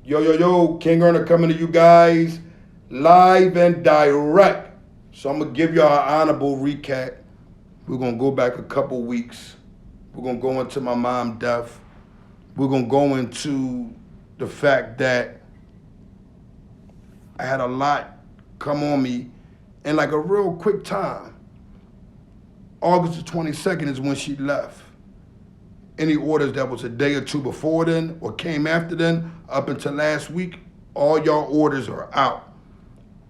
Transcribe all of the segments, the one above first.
Yo, King Earner coming to you guys live and direct. So I'm gonna give y'all an honorable recap. We're gonna go back a couple weeks. We're gonna go into my mom death. We're gonna go into the fact that I had a lot come on me in like a real quick time. August the 22nd is when she left. Any orders that was a day or two before then or came after then, up until last week, all y'all orders are out.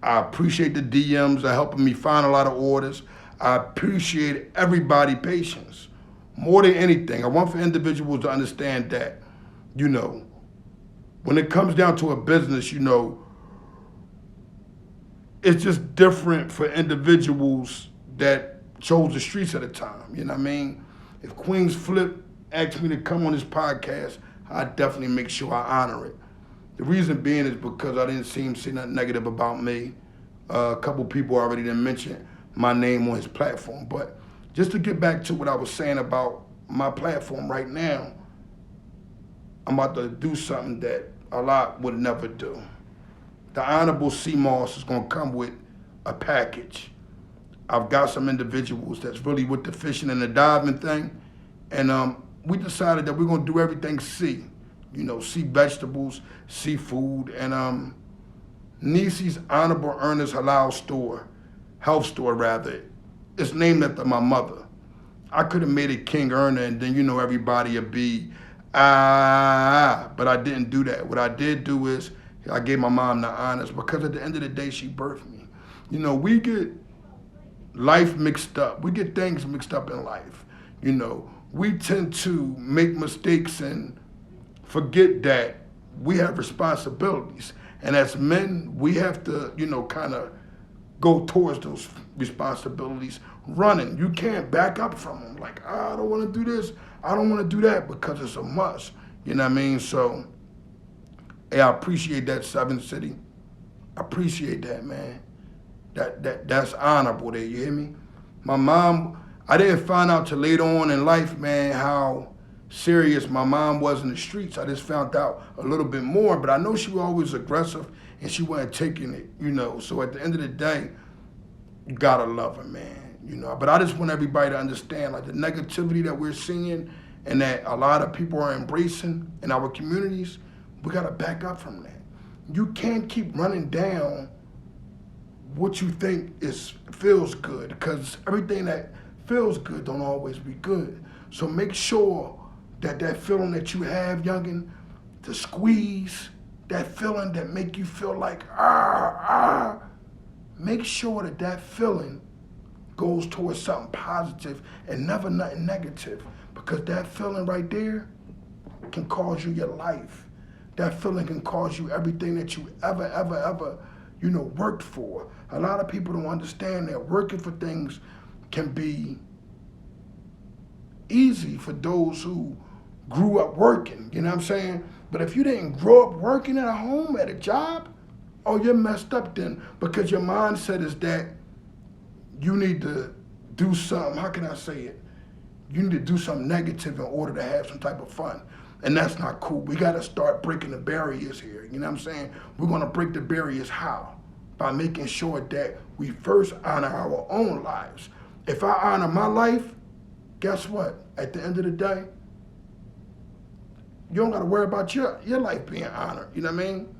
I appreciate the DMs are helping me find a lot of orders. I appreciate everybody's patience. More than anything, I want for individuals to understand that, you know, when it comes down to a business, it's just different for individuals that chose the streets at a time. You know what I mean? If Queens Flip asked me to come on this podcast, I definitely make sure I honor it. The reason being is because I didn't see nothing negative about me. A couple people already didn't mention my name on his platform. But just to get back to what I was saying about my platform right now, I'm about to do something that a lot would never do. The Honorable C. Moss is going to come with a package. I've got some individuals that's really with the fishing and the diving thing. And we decided that we're going to do everything sea. Sea vegetables, seafood, and Nisi's Honorable Earners Halal Store, health store rather. It's named after my mother. I could have made it King Earner and then everybody would be, but I didn't do that. What I did do is I gave my mom the honors because at the end of the day, she birthed me. We get life mixed up. We get things mixed up in life. We tend to make mistakes and forget that we have responsibilities. And as men, we have to, kind of go towards those responsibilities running. You can't back up from them. Like, I don't want to do this. I don't want to do that because it's a must. You know what I mean? So, hey, I appreciate that, Seven City. I appreciate that, man. That's honorable there, you hear me? My mom, I didn't find out till later on in life, man, how serious my mom was in the streets. I just found out a little bit more, but I know she was always aggressive and she wasn't taking it, So at the end of the day, you gotta love her, man, But I just want everybody to understand, like, the negativity that we're seeing and that a lot of people are embracing in our communities, we gotta back up from that. You can't keep running down what you think feels good, because everything that feels good don't always be good. So make sure that feeling that you have, youngin', the squeeze, that feeling that make you feel like, make sure that feeling goes towards something positive and never nothing negative, because that feeling right there can cause you your life. That feeling can cause you everything that you ever, worked for. A lot of people don't understand that working for things can be easy for those who grew up working, you know what I'm saying? But if you didn't grow up working at a home, at a job, oh, you're messed up then, because your mindset is that you need to do something, how can I say it? You need to do something negative in order to have some type of fun. And that's not cool. We got to start breaking the barriers here, you know what I'm saying? We're going to break the barriers how? By making sure that we first honor our own lives. If I honor my life, guess what? At the end of the day, you don't got to worry about your life being honored. You know what I mean?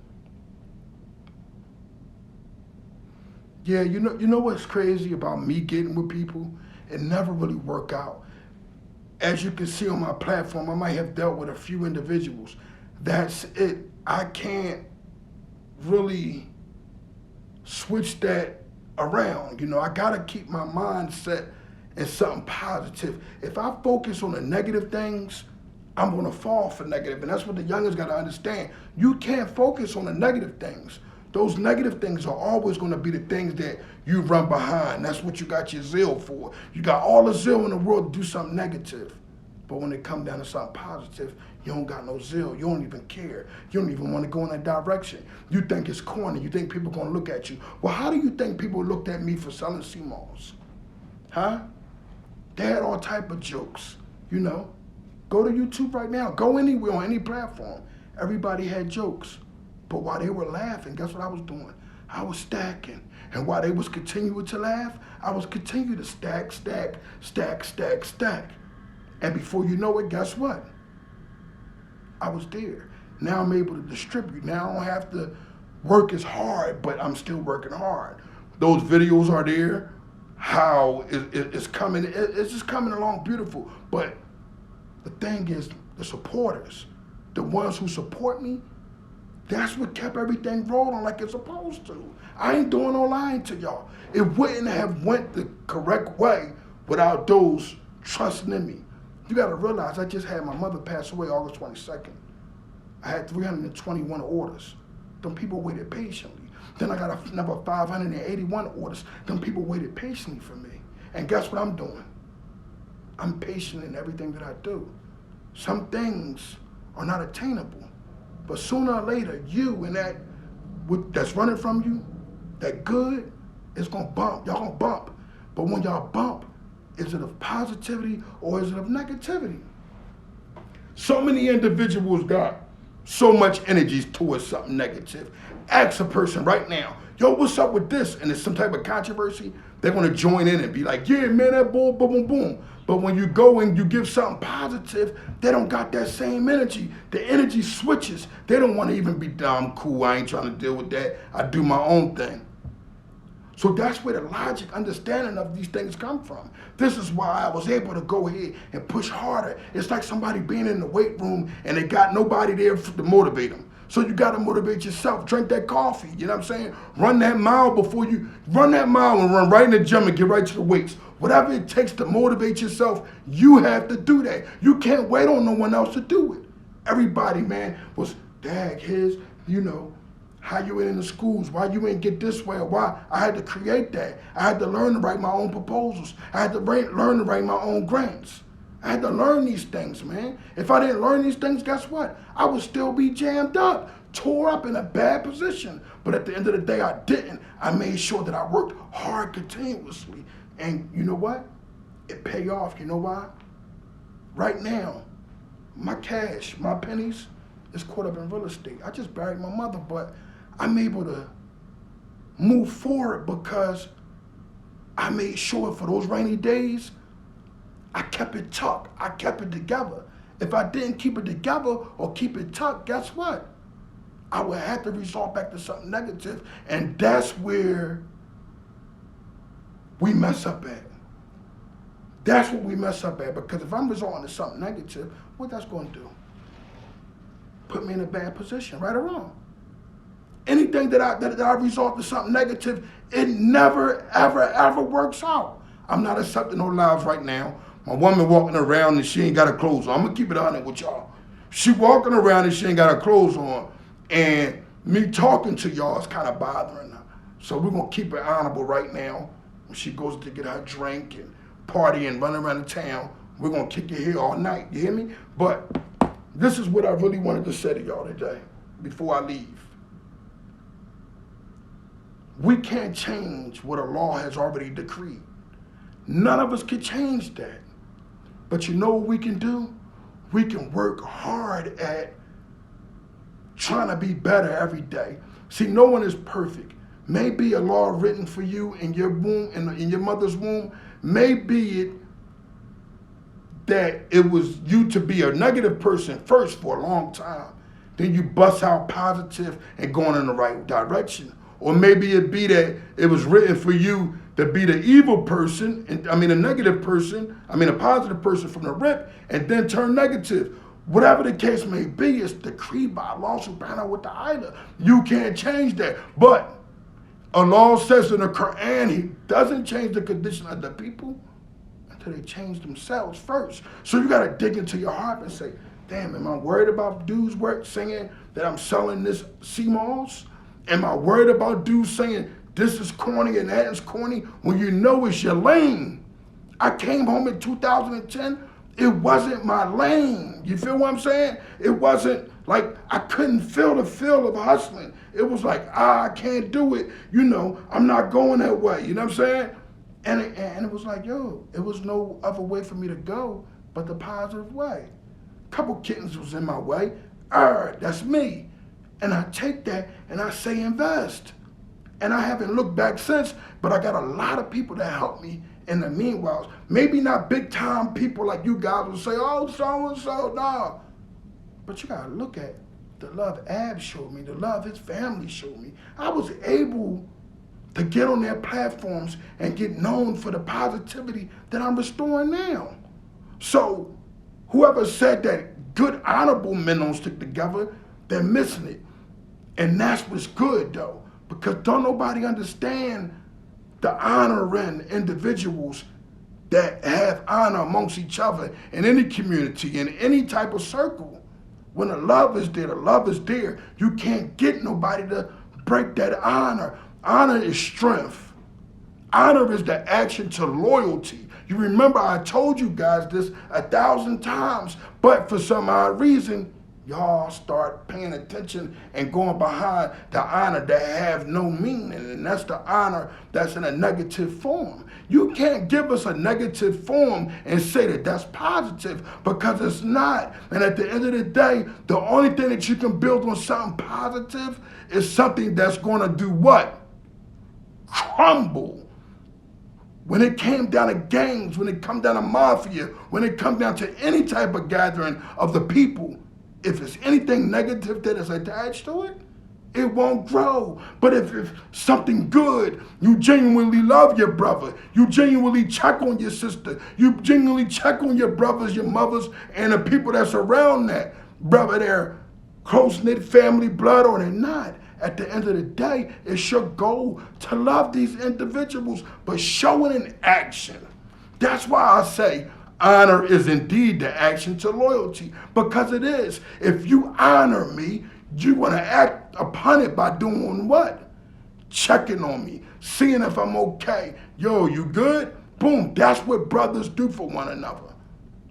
Yeah, you know what's crazy about me getting with people? It never really work out. As you can see on my platform, I might have dealt with a few individuals. That's it. I can't really switch that around. I got to keep my mindset in something positive. If I focus on the negative things, I'm going to fall for negative. And that's what the youngins got to understand. You can't focus on the negative things. Those negative things are always going to be the things that you run behind. That's what you got your zeal for. You got all the zeal in the world to do something negative. But when it comes down to something positive, you don't got no zeal. You don't even care. You don't even want to go in that direction. You think it's corny. You think people are going to look at you. Well, how do you think people looked at me for selling sea malls? Huh? They had all type of jokes, Go to YouTube right now. Go anywhere on any platform. Everybody had jokes. But while they were laughing, guess what I was doing? I was stacking. And while they was continuing to laugh, I was continuing to stack, stack, stack, stack, stack. And before you know it, guess what? I was there. Now I'm able to distribute. Now I don't have to work as hard, but I'm still working hard. Those videos are there. How it's coming, it's just coming along beautiful. But the thing is, the supporters, the ones who support me, that's what kept everything rolling like it's supposed to. I ain't doing no lying to y'all. It wouldn't have went the correct way without those trusting in me. You gotta realize I just had my mother pass away August 22nd. I had 321 orders. Them people waited patiently. Then I got another 581 orders. Them people waited patiently for me. And guess what I'm doing? I'm patient in everything that I do. Some things are not attainable. But sooner or later, you and that's running from you, that good, is gonna bump. Y'all gonna bump. But when y'all bump, is it of positivity or is it of negativity? So many individuals got so much energy towards something negative. Ask a person right now, yo, what's up with this? And it's some type of controversy, they're gonna join in and be like, yeah, man, that boom, boom, boom, boom. But when you go and you give something positive, they don't got that same energy. The energy switches. They don't want to even be dumb, cool, I ain't trying to deal with that. I do my own thing. So that's where the logic, understanding of these things come from. This is why I was able to go ahead and push harder. It's like somebody being in the weight room and they got nobody there to motivate them. So you got to motivate yourself. Drink that coffee, you know what I'm saying? Run that mile and run right in the gym and get right to the weights. Whatever it takes to motivate yourself, you have to do that. You can't wait on no one else to do it. Everybody, man, was, dag, how you went in the schools, why you ain't get this way, or why. I had to create that. I had to learn to write my own proposals. I had to learn to write my own grants. I had to learn these things, man. If I didn't learn these things, guess what? I would still be jammed up, tore up in a bad position. But at the end of the day, I didn't. I made sure that I worked hard continuously. And you know what? It paid off. You know why? Right now, my cash, my pennies, is caught up in real estate. I just buried my mother, but I'm able to move forward because I made sure for those rainy days, I kept it tucked. I kept it together. If I didn't keep it together or keep it tucked, guess what? I would have to resort back to something negative, and that's where we mess up at. That's what we mess up at, because if I'm resorting to something negative, what that's going to do? Put me in a bad position, right or wrong. Anything that I resort to something negative, it never, ever, ever works out. I'm not accepting no lies right now. My woman walking around and she ain't got her clothes on. I'm gonna keep it honest with y'all. She walking around and she ain't got her clothes on, and me talking to y'all is kind of bothering her. So we're gonna keep it honorable right now. When she goes to get her drink and party and run around the town, we're gonna kick it here all night. You hear me? But this is what I really wanted to say to y'all today before I leave. We can't change what a law has already decreed. None of us can change that. But you know what we can do? We can work hard at trying to be better every day. See, no one is perfect. Maybe a law written for you in your womb, in your mother's womb, maybe it that it was you to be a negative person first for a long time. Then you bust out positive and going in the right direction. Or maybe it be that it was written for you to be the evil person, a negative person, a positive person from the rip, and then turn negative. Whatever the case may be, it's decreed by Allah subhanahu wa ta'ala. You can't change that. But Allah says in the Quran, He doesn't change the condition of the people until they change themselves first. So you gotta dig into your heart and say, damn, am I worried about dudes saying that I'm selling this CMOS? Am I worried about dudes saying this is corny and that is corny when you know it's your lane? I came home in 2010, it wasn't my lane. You feel what I'm saying? It wasn't like I couldn't feel the feel of hustling. It was like, I can't do it. I'm not going that way. You know what I'm saying? And it was like, it was no other way for me to go but the positive way. A couple kittens was in my way. That's me. And I take that and I say invest. And I haven't looked back since, but I got a lot of people that help me in the meanwhile. Maybe not big time people like you guys will say, oh, so and so, no. But you gotta look at the love Ab showed me, the love his family showed me. I was able to get on their platforms and get known for the positivity that I'm restoring now. So whoever said that good, honorable men don't stick together, they're missing it. And that's what's good though, because don't nobody understand the honoring individuals that have honor amongst each other in any community, in any type of circle. When the love is there, the love is there. You can't get nobody to break that honor. Honor is strength. Honor is the action to loyalty. You remember I told you guys this 1,000 times, but for some odd reason, y'all start paying attention and going behind the honor that have no meaning, and that's the honor that's in a negative form. You can't give us a negative form and say that that's positive, because it's not. And at the end of the day, the only thing that you can build on something positive is something that's going to do what? Crumble. When it came down to gangs, when it come down to mafia, when it come down to any type of gathering of the people, if it's anything negative that is attached to it, it won't grow. But if something good, you genuinely love your brother, you genuinely check on your sister, you genuinely check on your brothers, your mothers, and the people that's around that, brother, they're close-knit family blood or they're not. At the end of the day, it's your goal to love these individuals, but show it in action. That's why I say honor is indeed the action to loyalty, because it is. If you honor me, you want to act upon it by doing what? Checking on me, seeing if I'm okay. Yo, you good? Boom, that's what brothers do for one another.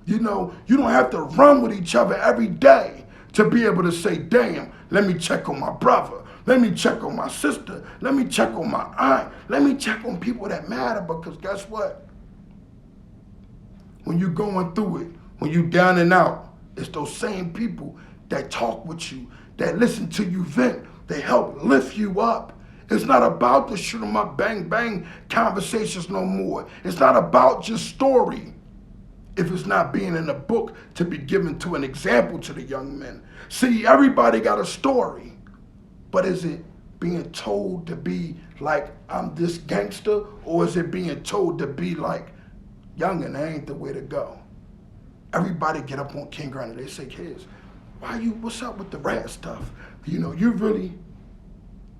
You know, you don't have to run with each other every day to be able to say, damn, let me check on my brother. Let me check on my sister. Let me check on my aunt. Let me check on people that matter, because guess what? When you're going through it, when you're down and out, it's those same people that talk with you, that listen to you vent, they help lift you up. It's not about the shoot 'em up, bang, bang conversations no more. It's not about just story. If it's not being in a book to be given to an example to the young men. See, everybody got a story. But is it being told to be like, I'm this gangster, or is it being told to be like, youngin', that ain't the way to go? Everybody get up on King Granny. They say, kids, what's up with the rat stuff? You know, you really,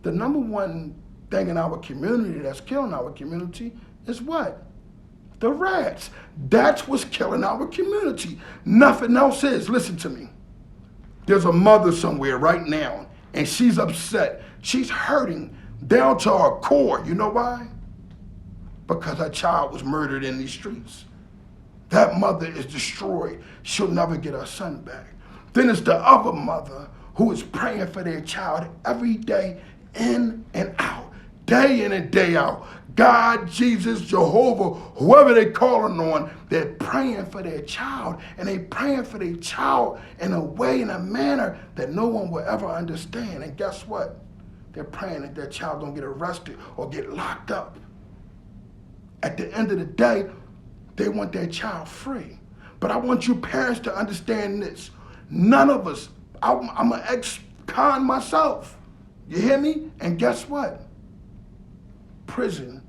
the number one thing in our community that's killing our community is what? The rats. That's what's killing our community. Nothing else is. Listen to me. There's a mother somewhere right now, and she's upset. She's hurting down to her core. You know why? Because her child was murdered in these streets. That mother is destroyed. She'll never get her son back. Then it's the other mother who is praying for their child every day, in and out, day in and day out. God, Jesus, Jehovah, whoever they calling on, they're praying for their child, and they praying for their child in a way, in a manner that no one will ever understand. And guess what? They're praying that their child don't get arrested or get locked up. At the end of the day, they want their child free. But I want you parents to understand this. None of us, I'm an ex-con myself. You hear me? And guess what? Prison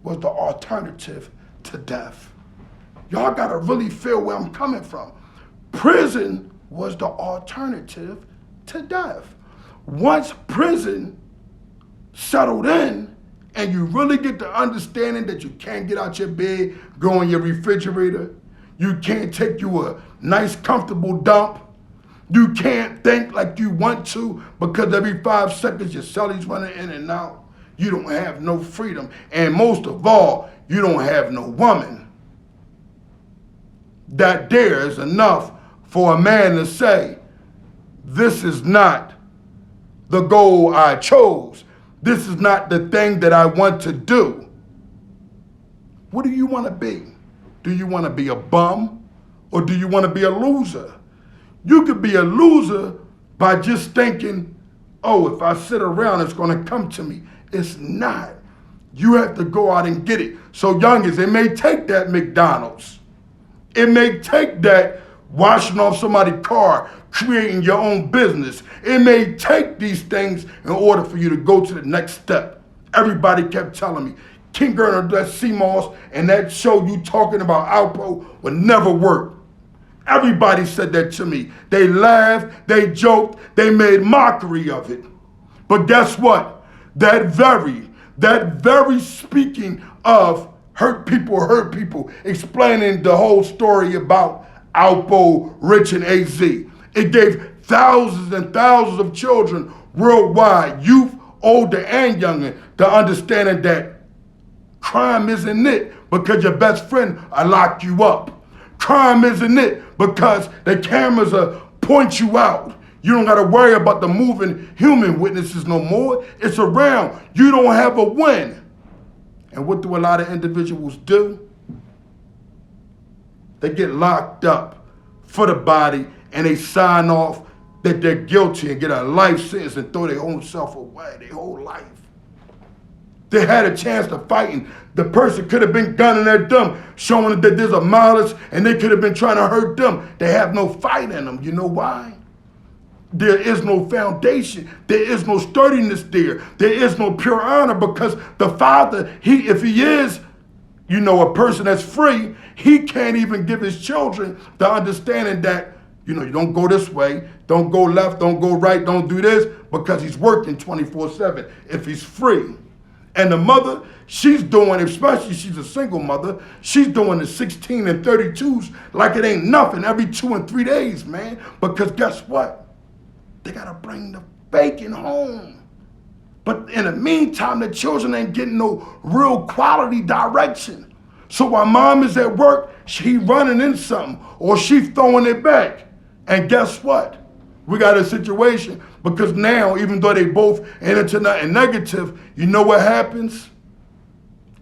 was the alternative to death. Y'all gotta really feel where I'm coming from. Prison was the alternative to death. Once prison settled in, and you really get the understanding that you can't get out your bed, go in your refrigerator, you can't take you a nice comfortable dump, you can't think like you want to, because every 5 seconds your celly's running in and out. You don't have no freedom. And most of all, you don't have no woman. That there is enough for a man to say, this is not the goal I chose. This is not the thing that I want to do. What do you want to be? Do you want to be a bum, or do you want to be a loser? You could be a loser by just thinking oh, if I sit around, it's going to come to me. It's not. You have to go out and get it. So youngins, it may take that McDonald's. It may take that washing off somebody's car, creating your own business. It may take these things in order for you to go to the next step. Everybody kept telling me, King Gernor, that CMOS and that show you talking about Alpo would never work. Everybody said that to me. They laughed, they joked, they made mockery of it. But guess what? That very speaking of hurt people, explaining the whole story about Alpo, Rich, and AZ. It gave thousands and thousands of children worldwide, youth, older and younger, the understanding that crime isn't it because your best friend will lock you up. Crime isn't it because the cameras will point you out. You don't got to worry about the moving human witnesses no more. It's around. You don't have a win. And what do a lot of individuals do? They get locked up for the body and they sign off that they're guilty and get a life sentence and throw their own self away, their whole life. They had a chance to fight, and the person could have been gunning at them, showing that there's a malice, and they could have been trying to hurt them. They have no fight in them. You know why? There is no foundation. There is no sturdiness there. There is no pure honor because the father, if he is, a person that's free, he can't even give his children the understanding that, you don't go this way, don't go left, don't go right, don't do this, because he's working 24/7 if he's free. And the mother, she's doing, especially she's a single mother, she's doing the 16 and 32s like it ain't nothing every 2 and 3 days, man. Because guess what? They got to bring the bacon home. But in the meantime, the children ain't getting no real quality direction. So while mom is at work, she running in something or she throwing it back. And guess what? We got a situation because now, even though they both into nothing negative, you know what happens?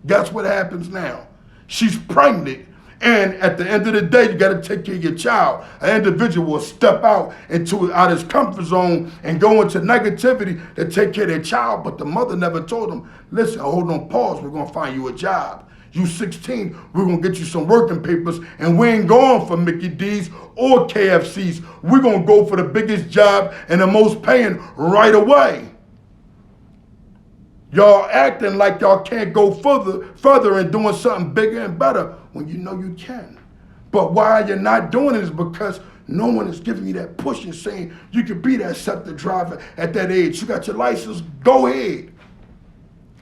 Guess what happens now? She's pregnant. And at the end of the day, you got to take care of your child. An individual will step out of his comfort zone and go into negativity to take care of their child. But the mother never told them, listen, hold on, pause. We're going to find you a job. You 16, we're going to get you some working papers, and we ain't going for Mickey D's or KFC's. We're going to go for the biggest job and the most paying right away. Y'all acting like y'all can't go further and doing something bigger and better when you know you can. But why you're not doing it is because no one is giving you that push and saying you could be that SEPTA driver at that age. You got your license, go ahead.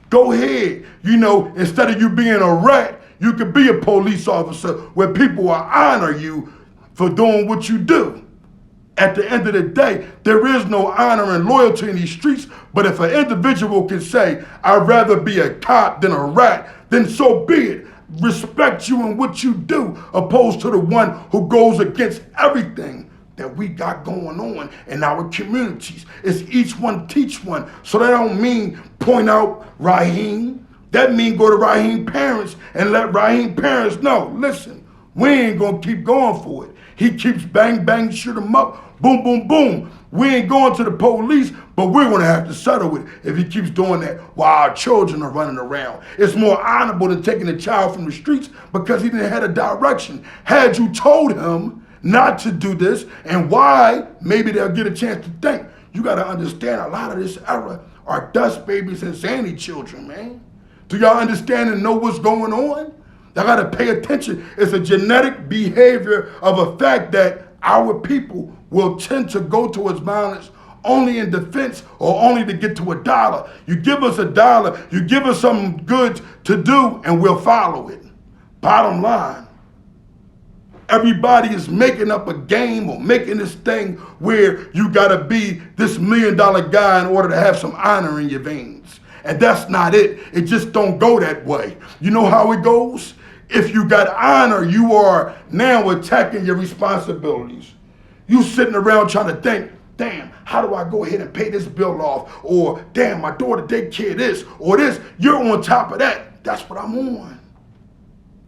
Go ahead. Instead of you being a rat, you could be a police officer where people will honor you for doing what you do. At the end of the day, there is no honor and loyalty in these streets, but if an individual can say, I'd rather be a cop than a rat, then so be it. Respect you in what you do, opposed to the one who goes against everything that we got going on in our communities. It's each one teach one. So that don't mean point out Raheem. That mean go to Raheem parents and let Raheem parents know, listen, we ain't gonna keep going for it. He keeps bang, bang, shoot him up, boom, boom, boom. We ain't going to the police, but we're gonna have to settle with it if he keeps doing that while our children are running around. It's more honorable than taking a child from the streets because he didn't have a direction. Had you told him not to do this and why, maybe they'll get a chance to think. You got to understand a lot of this era are dust babies and Zanny children, man. Do y'all understand and know what's going on? Y'all got to pay attention. It's a genetic behavior of a fact that our people will tend to go towards violence only in defense or only to get to $1. You give us $1, you give us something good to do, and we'll follow it. Bottom line. Everybody is making up a game or making this thing where you gotta be this $1 million guy in order to have some honor in your veins. And that's not it. It just don't go that way. You know how it goes? If you got honor, you are now attacking your responsibilities. You sitting around trying to think, damn, how do I go ahead and pay this bill off? Or damn, my daughter daycare this or this. You're on top of that. That's what I'm on.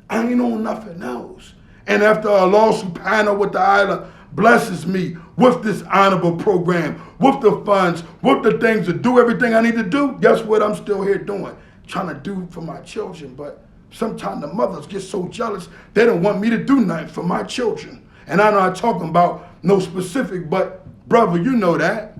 I ain't on nothing else. And after Allah subhanahu wa ta'ala blesses me with this honorable program, with the funds, with the things to do everything I need to do, guess what I'm still here doing? Trying to do for my children. But sometimes the mothers get so jealous, they don't want me to do nothing for my children. And I'm not talking about no specific, but brother, you know that.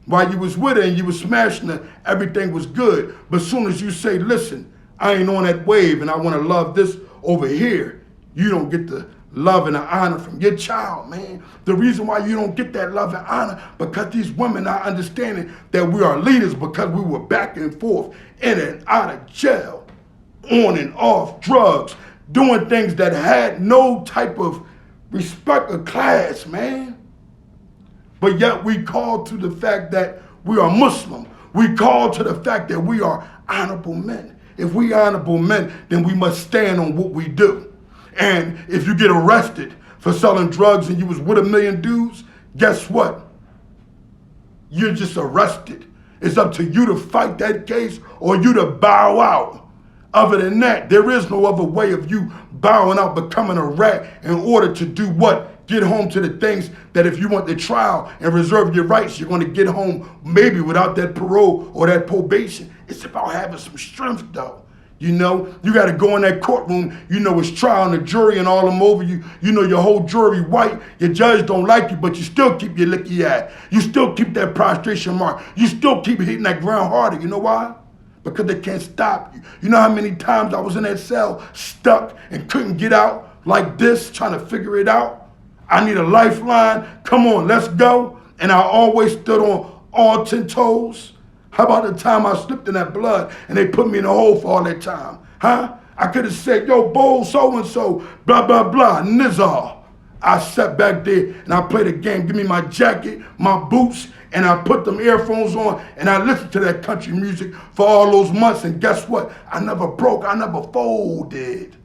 While you was with her and you was smashing her, everything was good. But as soon as you say, listen, I ain't on that wave and I want to love this over here, you don't get the love and the honor from your child, man. The reason why you don't get that love and honor, because these women are understanding that we are leaders because we were back and forth, in and out of jail, on and off drugs, doing things that had no type of respect or class, man. But yet we call to the fact that we are Muslim. We call to the fact that we are honorable men. If we honorable men, then we must stand on what we do. And if you get arrested for selling drugs and you was with a million dudes, guess what? You're just arrested. It's up to you to fight that case or you to bow out. Other than that, there is no other way of you bowing out, becoming a rat in order to do what? Get home to the things that if you want the trial and reserve your rights, you're going to get home maybe without that parole or that probation. It's about having some strength, though. You know, you got to go in that courtroom. You know, it's trial and the jury and all them over you. You know, your whole jury white. Your judge don't like you, but you still keep your licky eye. You still keep that prostration mark. You still keep hitting that ground harder. You know why? Because they can't stop you. You know how many times I was in that cell stuck and couldn't get out like this, trying to figure it out? I need a lifeline. Come on, let's go. And I always stood on all 10 toes. How about the time I slipped in that blood and they put me in a hole for all that time? Huh? I could have said, yo, Bull, so-and-so, blah, blah, blah, Nizar. I sat back there and I played a game. Give me my jacket, my boots, and I put them earphones on and I listened to that country music for all those months. And guess what? I never broke. I never folded.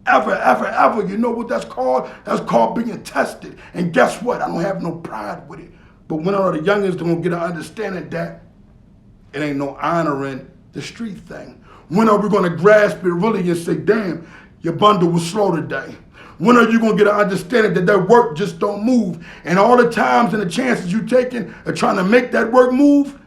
Ever, ever, ever. You know what that's called? That's called being tested. And guess what? I don't have no pride with it. But when all the youngins don't get an understanding that it ain't no honoring the street thing. When are we going to grasp it really and say, damn, your bundle was slow today? When are you going to get an understanding that that work just don't move? And all the times and the chances you taking of trying to make that work move,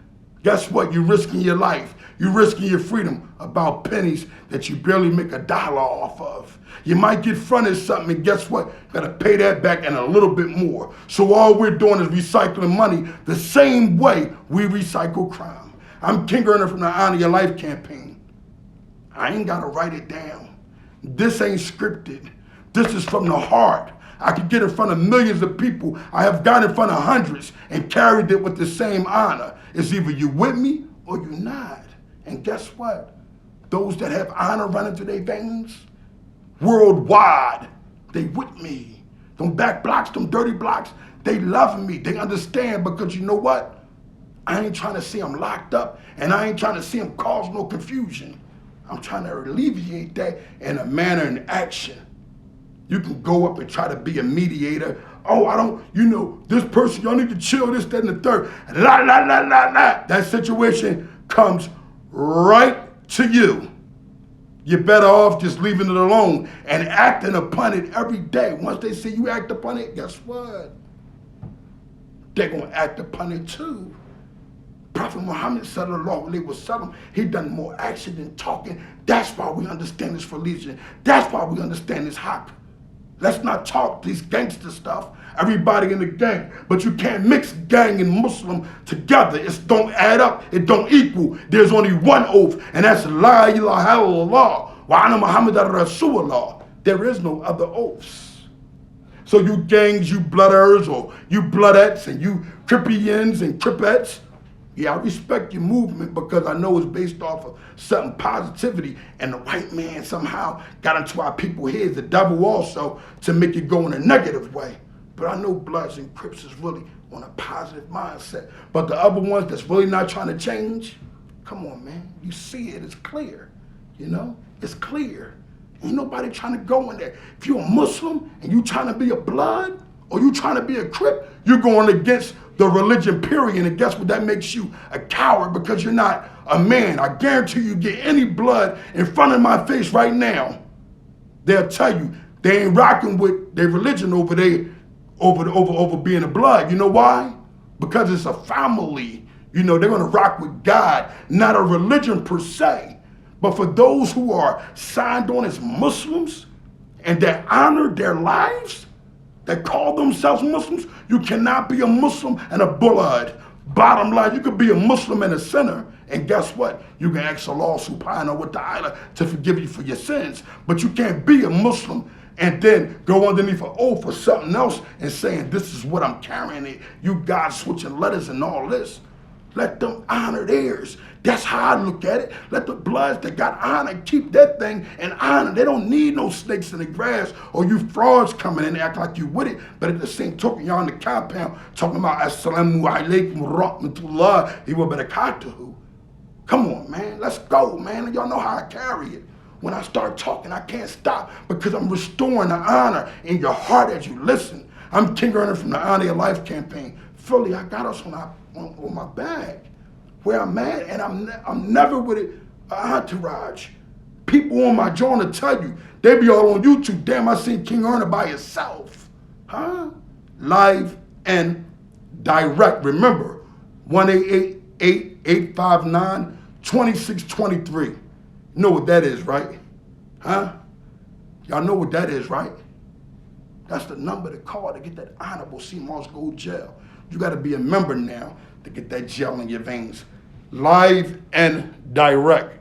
guess what? You're risking your life. You're risking your freedom about pennies that you barely make $1 off of. You might get fronted something, and guess what? You gotta pay that back and a little bit more. So all we're doing is recycling money the same way we recycle crime. I'm King Earner from the Honor Your Life campaign. I ain't gotta write it down. This ain't scripted. This is from the heart. I could get in front of millions of people. I have got in front of hundreds and carried it with the same honor. It's either you with me or you not. And guess what? Those that have honor running through their veins, worldwide, they with me. Them back blocks, them dirty blocks, they love me. They understand because you know what? I ain't trying to see them locked up and I ain't trying to see them cause no confusion. I'm trying to alleviate that in a manner and action. You can go up and try to be a mediator. Oh, I don't, you know, this person, y'all need to chill, this, that, and the third. La, la, la, la, la. That situation comes right to you. You're better off just leaving it alone and acting upon it every day. Once they see you act upon it, guess what? They're going to act upon it too. Prophet Muhammad sallallahu alaihi wasallam, he done more action than talking. That's why we understand this religion. That's why we understand this haq. Let's not talk this gangster stuff. Everybody in the gang, but you can't mix gang and Muslim together. It don't add up. It don't equal. There's only one oath, and that's La ilaha illallah wa anna Muhammadan Rasulullah. There is no other oaths. So you gangs, you blooders, or you bloodettes, and you Crippians and Cripettes, yeah, I respect your movement because I know it's based off of something positivity, and the white man somehow got into our people's heads, the devil also, to make it go in a negative way. But I know Bloods and Crips is really on a positive mindset. But the other ones that's really not trying to change, come on, man. You see it, it's clear. You know, it's clear. Ain't nobody trying to go in there. If you're a Muslim and you trying to be a Blood or you trying to be a Crip, you're going against the religion, period. And guess what? That makes you a coward because you're not a man. I guarantee you get any Blood in front of my face right now, they'll tell you they ain't rocking with their religion over there over being a blood. You know why? Because it's a family. You know, they're going to rock with God, not a religion per se. But for those who are signed on as Muslims and that honor their lives, that call themselves Muslims, you cannot be a Muslim and a blood. Bottom line, you could be a Muslim and a sinner, and guess what? You can ask Allah subhanahu wa ta'ala to forgive you for your sins. But you can't be a Muslim and then go underneath an oath for something else and saying, this is what I'm carrying it. You guys switching letters and all this. Let them honor theirs. That's how I look at it. Let the bloods that got honor keep that thing in honor. They don't need no snakes in the grass or you frauds coming in and act like you with it. But at the same token, y'all in the compound talking about Assalamu alaikum wa rahmatullahi wa barakatuhu. Come on, man. Let's go, man. Y'all know how I carry it. When I start talking, I can't stop because I'm restoring the honor in your heart as you listen. I'm King Earner from the Honor Your Life campaign. Philly, I got us on my bag where I'm at, and I'm never with an entourage. People on my joint will tell you, they be all on YouTube. Damn, I seen King Earner by himself. Huh? Live and direct. Remember, 1-888-859-2623. You know what that is, right? Huh? Y'all know what that is, right? That's the number to call to get that honorable Sea Moss Gold gel. You got to be a member now to get that gel in your veins. Live and direct.